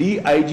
DIG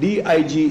DIG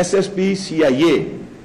SSP CIA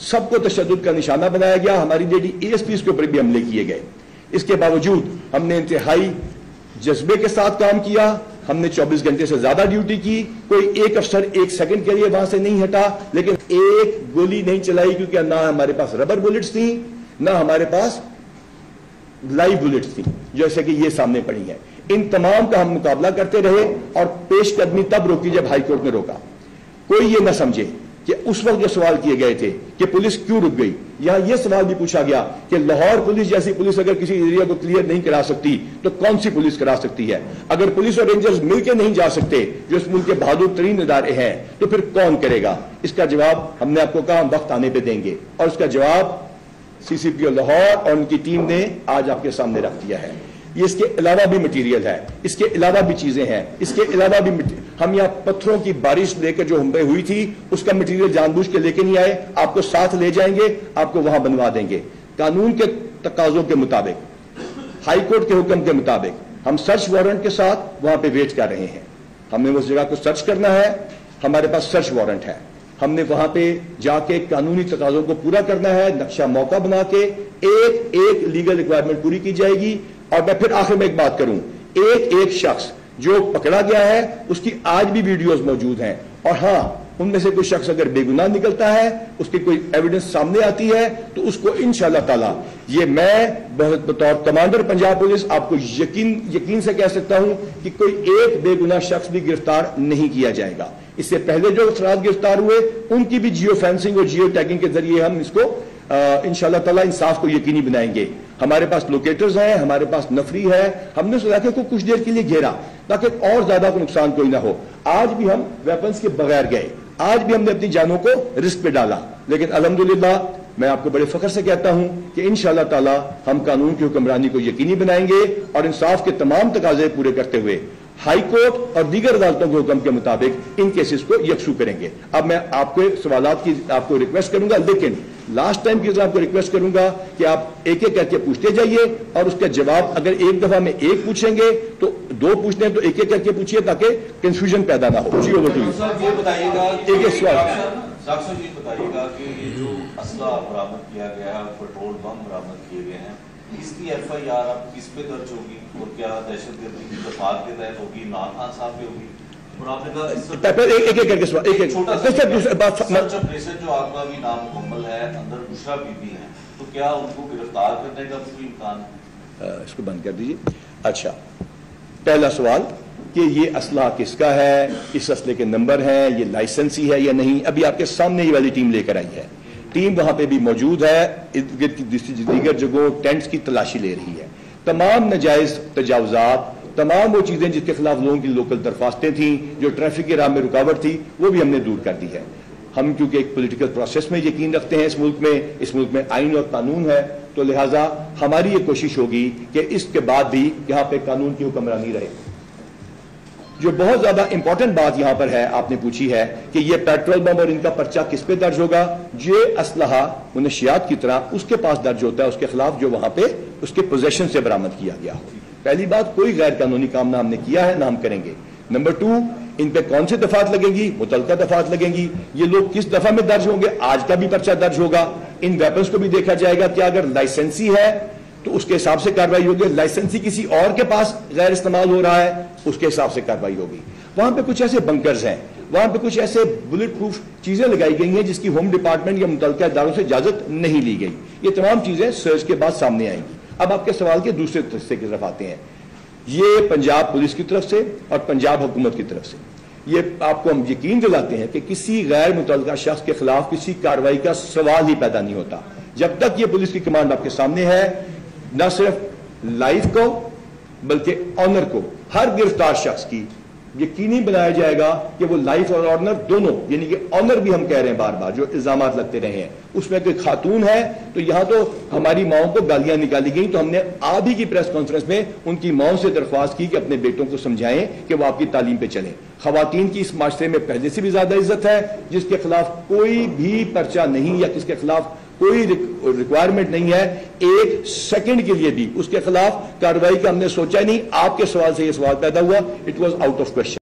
سب کو تشدد کا نشانہ بنایا گیا. ہماری لیڈی ASPs کے اوپر بھی حملے کیے گئے. اس کے باوجود ہم نے انتہائی جذبے کے ساتھ کام کیا. ہم نے 24 گھنٹے سے زیادہ ڈیوٹی کی. کوئی ایک افسر ایک سیکنڈ کے لیے وہاں سے نہیں ہٹا, لیکن ایک گولی نہیں چلائی, کیونکہ نہ ہمارے پاس ربر بلٹس تھیں نہ ہمارے پاس لائیو بلٹس تھیں جیسے کہ یہ سامنے پڑی ہیں. ان تمام کا ہم مقابلہ کرتے رہے اور پیش قدمی تب روکی جب ہائی کورٹ نے روکا. کوئی یہ نہ سمجھے کہ اس وقت جو سوال کیے گئے تھے کہ پولیس کیوں رک گئی, یہاں یہ سوال بھی پوچھا گیا کہ لاہور پولیس جیسی پولیس اگر کسی ایریا کو کلیئر نہیں کرا سکتی تو کون سی پولیس کرا سکتی ہے؟ اگر پولیس اور رینجرز مل کے نہیں جا سکتے جو اس ملک کے بہادر ترین ادارے ہیں تو پھر کون کرے گا؟ اس کا جواب ہم نے آپ کو کہا وقت آنے پہ دیں گے, اور اس کا جواب CCPO لاہور اور ان کی ٹیم نے آج آپ کے سامنے رکھ دیا ہے. یہ اس کے علاوہ بھی مٹیریل ہے, اس کے علاوہ بھی چیزیں ہیں, اس کے علاوہ بھی ہم یہاں پتھروں کی بارش لے کر جو حملے ہوئی تھی اس کا مٹیریل جان بوجھ کے لے کے نہیں آئے, آپ کو ساتھ لے جائیں گے, آپ کو وہاں بنوا دیں گے. قانون کے تقاضوں کے مطابق, ہائی کورٹ کے حکم کے مطابق ہم سرچ وارنٹ کے ساتھ وہاں پہ ویٹ کر رہے ہیں. ہم نے اس جگہ کو سرچ کرنا ہے, ہمارے پاس سرچ وارنٹ ہے. ہم نے وہاں پہ جا کے قانونی تقاضوں کو پورا کرنا ہے, نقشہ موقع بنا کے ایک ایک لیگل ریکوائرمنٹ پوری کی جائے گی. اور میں پھر آخر میں ایک بات کروں, ایک ایک شخص جو پکڑا گیا ہے اس کی آج بھی ویڈیوز موجود ہیں, اور ہاں ان میں سے کوئی شخص اگر بے گناہ نکلتا ہے, اس کی کوئی ایویڈنس سامنے آتی ہے تو اس کو انشاءاللہ تعالی, یہ میں بطور کمانڈر پنجاب پولیس آپ کو یقین سے کہہ سکتا ہوں کہ کوئی ایک بے گناہ شخص بھی گرفتار نہیں کیا جائے گا. اس سے پہلے جو افراد گرفتار ہوئے ان کی بھی جیو فینسنگ اور جیو ٹیگنگ کے ذریعے ہم اس کو انشاءاللہ تعالی انصاف کو یقینی بنائیں گے. ہمارے پاس لوکیٹرز ہیں, ہمارے پاس نفری ہے. ہم نے اس علاقے کو کچھ دیر کے لیے گھیرا تاکہ اور زیادہ کو نقصان کوئی نہ ہو. آج بھی ہم ویپنز کے بغیر گئے, آج بھی ہم نے اپنی جانوں کو رسک پہ ڈالا, لیکن الحمدللہ میں آپ کو بڑے فخر سے کہتا ہوں کہ انشاءاللہ تعالی ہم قانون کی حکمرانی کو یقینی بنائیں گے اور انصاف کے تمام تقاضے پورے کرتے ہوئے ہائی کورٹ اور دیگر عدالتوں کے حکم کے مطابق ان کیسز کو یکسو کریں گے. اب میں آپ کو سوالات کی آپ کو ریکویسٹ کروں گا, لیکن لاسٹ ٹائم کی طرح آپ کو ریکویسٹ کروں گا کہ آپ ایک ایک کر کے پوچھتے جائیے, اور اس کا جواب اگر ایک دفعہ میں ایک پوچھیں گے تو دو پوچھتے ہیں تو ایک ایک کر کے پوچھیے تاکہ کنفیوژن پیدا نہ ہو. یہ بتائیے گا ایک ایک سوال یہ بتائیے گا کہ یہ جو اسلحہ برآمد کیا گیا ہے, پیٹرول بم برآمد کیے گئے ہیں, اس کی FIR اب کس پہ درج ہوگی اور کیا دہشت گردی کی دفعات کے تحت ہوگی, عمران خان صاحب پہ ہوگی؟ اور آپ نے کہا ایک ایک کر کے سوال, ایک ایک سرچ آپریشن جو آپ کا بھی نامکمل ہے, اندر بشرا بی بی ہیں, تو کیا ان کو گرفتار کرنے کا کوئی امکان ہے؟ اس کو بند کر دیجیے. اچھا, پہلا سوال کہ یہ اسلحہ کس کا ہے, اس اسلحے کے نمبر ہیں, یہ لائسنسی ہے یا نہیں, ابھی آپ کے سامنے یہ والی ٹیم لے کر آئی ہے. ٹیم وہاں پہ بھی موجود ہے, دیگر جگہوں ٹینٹس کی تلاشی لے رہی ہے. تمام ناجائز تجاوزات, تمام وہ چیزیں جس کے خلاف لوگوں کی لوکل درخواستیں تھیں, جو ٹریفک کی راہ میں رکاوٹ تھی, وہ بھی ہم نے دور کر دی ہے. ہم کیونکہ ایک پولیٹیکل پروسیس میں یقین رکھتے ہیں, اس ملک میں آئین اور قانون ہے, تو لہٰذا ہماری یہ کوشش ہوگی کہ اس کے بعد بھی یہاں پہ قانون کی حکمرانی رہے. جو بہت زیادہ امپورٹنٹ بات یہاں پر ہے, آپ نے پوچھی ہے کہ یہ پیٹرول بم اور ان کا پرچہ کس پہ درج ہوگا. یہ اسلحہ منشیات کی طرح اس کے پاس درج ہوتا ہے اس کے خلاف جو وہاں پہ اس کے پوزیشن سے برآمد کیا گیا ہو. پہلی بات, کوئی غیر قانونی کام نہ ہم نے کیا ہے نہ ہم کریں گے. نمبر 2, ان پہ کون سی دفعات لگیں گی, متعلقہ دفعات لگیں گی, یہ لوگ کس دفعہ میں درج ہوں گے, آج کا بھی پرچہ درج ہوگا. ان ویپنز کو بھی دیکھا جائے گا کہ اگر لائسنسی ہے تو اس کے حساب سے کارروائی ہوگی, لائسنسی کسی اور کے پاس غیر استعمال ہو رہا ہے اس کے حساب سے کارروائی ہوگی. وہاں پہ کچھ ایسے بنکرز ہیں, وہاں پہ کچھ ایسے بلٹ پروف چیزیں لگائی گئی ہیں جس کی ہوم ڈپارٹمنٹ یا متعلقہ اداروں سے اجازت نہیں لی گئی. یہ تمام چیزیں سرچ کے بعد سامنے آئیں گی. اب آپ کے سوال کے دوسرے حصے کی طرف آتے ہیں. یہ پنجاب پولیس کی طرف سے اور پنجاب حکومت کی طرف سے یہ آپ کو ہم یقین دلاتے ہیں کہ کسی غیر متعلقہ شخص کے خلاف کسی کارروائی کا سوال ہی پیدا نہیں ہوتا جب تک یہ پولیس کی کمانڈ آپ کے سامنے ہے. نہ صرف لائف کو بلکہ آنر کو ہر گرفتار شخص کی یقینی بنایا جائے گا کہ وہ لائف اور آنر دونوں, یعنی کہ آنر بھی ہم کہہ رہے ہیں بار بار جو الزامات لگتے رہے ہیں, اس میں کوئی خاتون ہے تو یہاں تو ہماری ماؤں کو گالیاں نکالی گئیں, تو ہم نے آج ہی کی پریس کانفرنس میں ان کی ماؤں سے درخواست کی کہ اپنے بیٹوں کو سمجھائیں کہ وہ آپ کی تعلیم پہ چلیں. خواتین کی اس معاشرے میں پہلے سے بھی زیادہ عزت ہے, جس کے خلاف کوئی بھی پرچہ نہیں یا کس کے خلاف کوئی ریکوائرمنٹ نہیں ہے, ایک سیکنڈ کے لیے بھی اس کے خلاف کارروائی کا ہم نے سوچا ہی نہیں. آپ کے سوال سے یہ سوال پیدا ہوا, it was out of question.